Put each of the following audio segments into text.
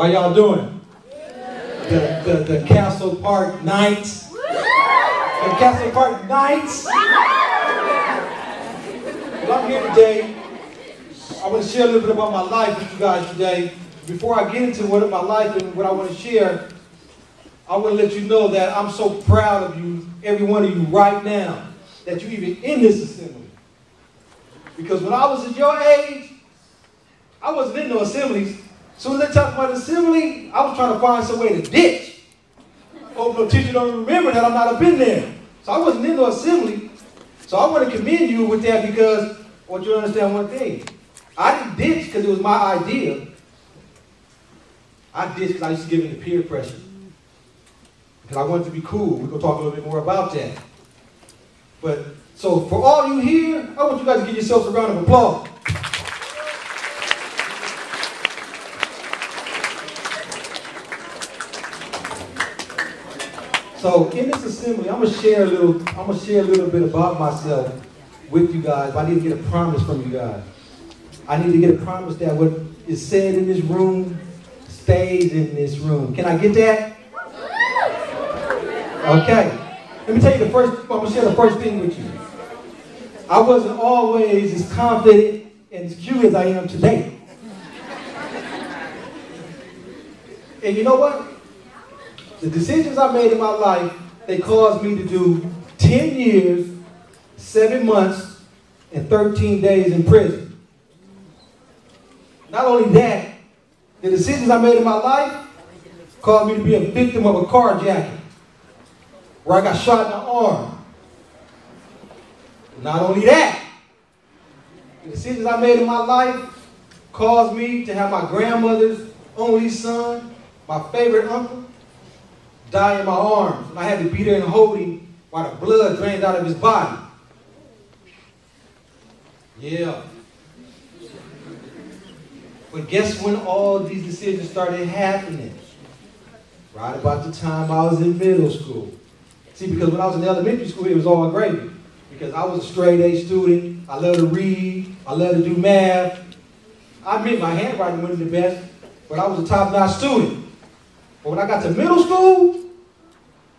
How y'all doing? The Castle Park Knights. The Castle Park Knights. Well, I'm here today. I want to share a little bit about my life with you guys today. Before I get into what my life and what I want to share, I want to let you know that I'm so proud of you, every one of you right now, that you're even in this assembly. Because when I was at your age, I wasn't in no assemblies. As soon as they talked about assembly, I was trying to find some way to ditch. Hope no teacher don't remember that I'm not up in there. So I wasn't in no assembly. So I want to commend you with that because I want you to understand one thing. I didn't ditch because it was my idea. I ditched because I used to give in to peer pressure. Because I wanted to be cool. We're going to talk a little bit more about that. But, so for all you here, I want you guys to give yourselves a round of applause. So in this assembly, I'm gonna share a little bit about myself with you guys, but I need to get a promise from you guys. I need to get a promise that what is said in this room stays in this room. Can I get that? Okay. Let me tell you I'm gonna share the first thing with you. I wasn't always as confident and as cute as I am today. And you know what? The decisions I made in my life, they caused me to do 10 years, 7 months, and 13 days in prison. Not only that, the decisions I made in my life caused me to be a victim of a carjacking, where I got shot in the arm. Not only that, the decisions I made in my life caused me to have my grandmother's only son, my favorite uncle, die in my arms. And I had to be there and hold him while the blood drained out of his body. Yeah. But guess when all these decisions started happening? Right about the time I was in middle school. See, because when I was in elementary school, it was all gravy. Because I was a straight A student. I loved to read. I loved to do math. I admit my handwriting wasn't the best, but I was a top-notch student. But when I got to middle school,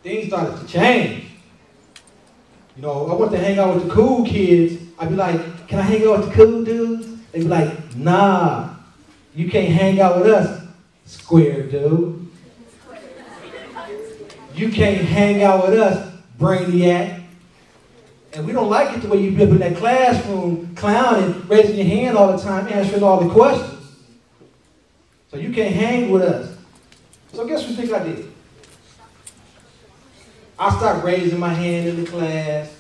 things started to change. You know, I wanted to hang out with the cool kids. I'd be like, can I hang out with the cool dudes? They'd be like, nah, you can't hang out with us, square dude. You can't hang out with us, brainiac. And we don't like it the way you be up in that classroom clowning, raising your hand all the time, answering all the questions. So you can't hang with us. So guess what you think I did? I started raising my hand in the class.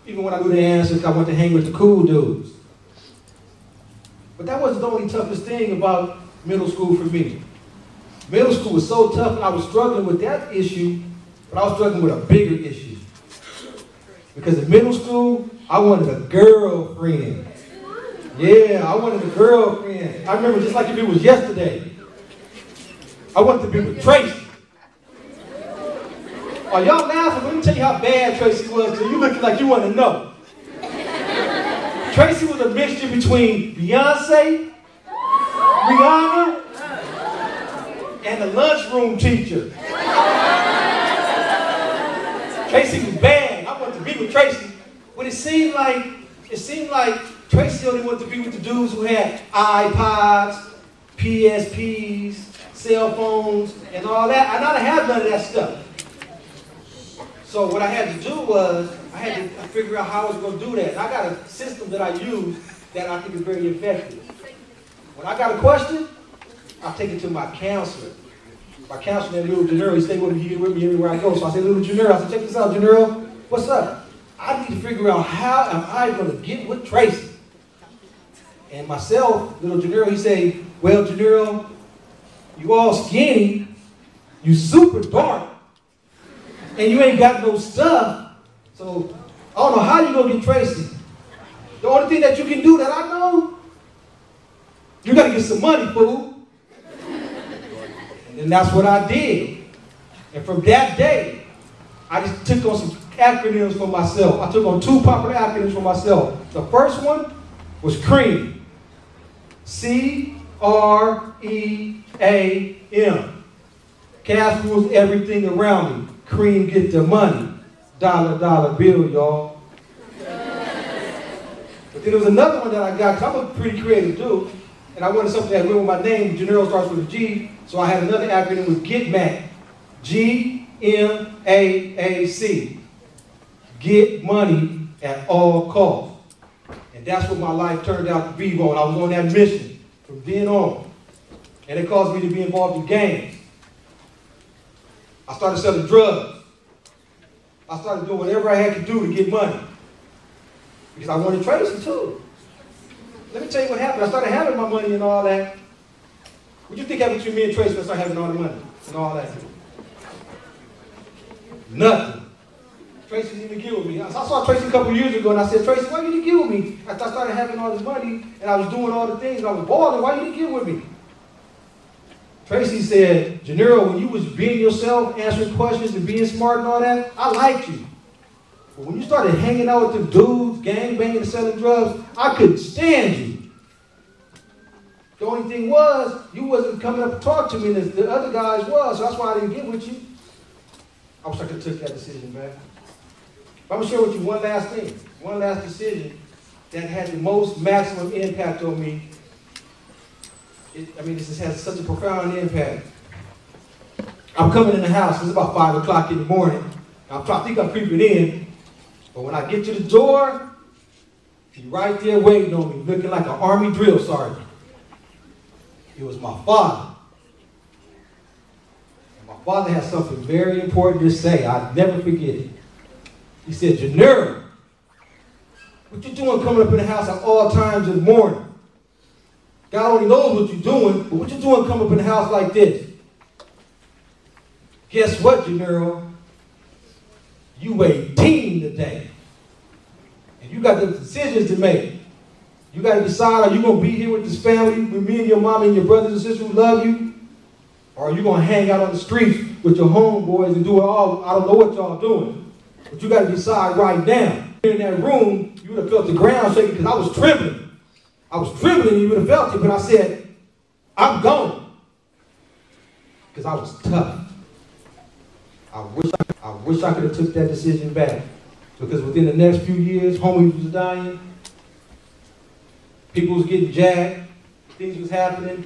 Even when I knew the answers, I wanted to hang with the cool dudes. But that wasn't the only toughest thing about middle school for me. Middle school was so tough and I was struggling with that issue, but I was struggling with a bigger issue. Because in middle school, I wanted a girlfriend. Yeah, I wanted a girlfriend. I remember just like if it was yesterday. I wanted to be with Tracy. Are y'all laughing? Let me tell you how bad Tracy was, because you looking like you want to know. Tracy was a mixture between Beyonce, Rihanna, and the lunchroom teacher. Tracy was bad. I wanted to be with Tracy. But it seemed like Tracy only wanted to be with the dudes who had iPods, PSPs, cell phones, and all that. I didn't have none of that stuff. So what I had to do was, I had to figure out how I was going to do that. And I got a system that I use that I think is very effective. When I got a question, I take it to my counselor. My counselor named Little Janero, he stayed with me everywhere I go. So I said, Little Janero, I said, check this out, Janero. What's up? I need to figure out how am I going to get with Tracy. And myself, Little Janero, he said, well, Janero, you all skinny, you super dark, and you ain't got no stuff, so I don't know how you gonna get Tracy. The only thing that you can do that I know, you gotta get some money, fool. And that's what I did. And from that day, I just took on some acronyms for myself. I took on 2 popular acronyms for myself. The first one was CREAM. C-R-E-A-M. M. Cash rules everything around me. Cream get the money. Dollar, dollar bill, y'all. But then there was another one that I got, because I'm a pretty creative dude, and I wanted something that went with my name. Gennaro starts with a G, so I had another acronym with Get Mac. G-M-A-A-C. Get money at all costs. And that's what my life turned out to be on. I was on that mission from then on. And it caused me to be involved in gangs. I started selling drugs. I started doing whatever I had to do to get money. Because I wanted Tracy too. Let me tell you what happened. I started having my money and all that. What do you think happened between me and Tracy when I started having all the money and all that? Nothing. Tracy didn't even get with me. I saw Tracy a couple years ago and I said, Tracy, why you didn't get with me? After I started having all this money and I was doing all the things and I was balling, why you didn't get with me? Tracy said, Gennaro, when you was being yourself, answering questions and being smart and all that, I liked you. But when you started hanging out with the dudes, gang banging and selling drugs, I couldn't stand you. The only thing was, you wasn't coming up to talk to me as the other guys was, so that's why I didn't get with you. I wish I could have took that decision back. But I'm going to share with you one last thing, one last decision that had the most maximum impact on me. This has such a profound impact. I'm coming in the house, it's about 5 o'clock in the morning. I think I'm creeping in, but when I get to the door, he's right there waiting on me, looking like an army drill sergeant. It was my father. And my father had something very important to say. I'd never forget it. He said, Gennaro, what you doing coming up in the house at all times in the morning? God only knows what you're doing, but what you doing coming up in the house like this? Guess what, Gennaro? You weigh 18 today. And you got the decisions to make. You got to decide, are you going to be here with this family, with me and your mom and your brothers and sisters who love you? Or are you going to hang out on the streets with your homeboys and do it all? I don't know what y'all doing. But you got to decide right now. In that room, you would have felt the ground shaking because I was trembling. I was trembling and you would have felt it, but I said, I'm going. Because I was tough. I wish I could have took that decision back. Because within the next few years, homies was dying. People was getting jacked. Things was happening.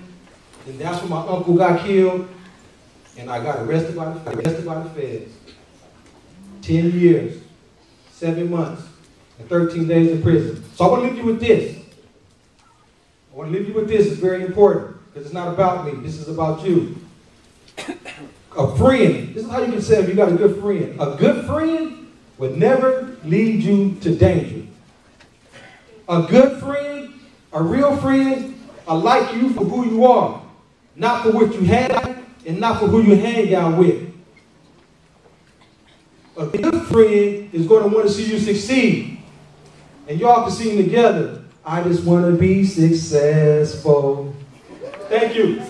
And that's when my uncle got killed. And I got arrested by the feds. 10 years, 7 months, and 13 days in prison. So I want to leave you with this. It's very important. Because it's not about me. This is about you. A friend. This is how you can say if you got a good friend. A good friend would never lead you to danger. A good friend, a real friend, are like you for who you are. Not for what you have and not for who you hang out with. A good friend is going to want to see you succeed. And y'all can sing together. I just want to be successful. Thank you.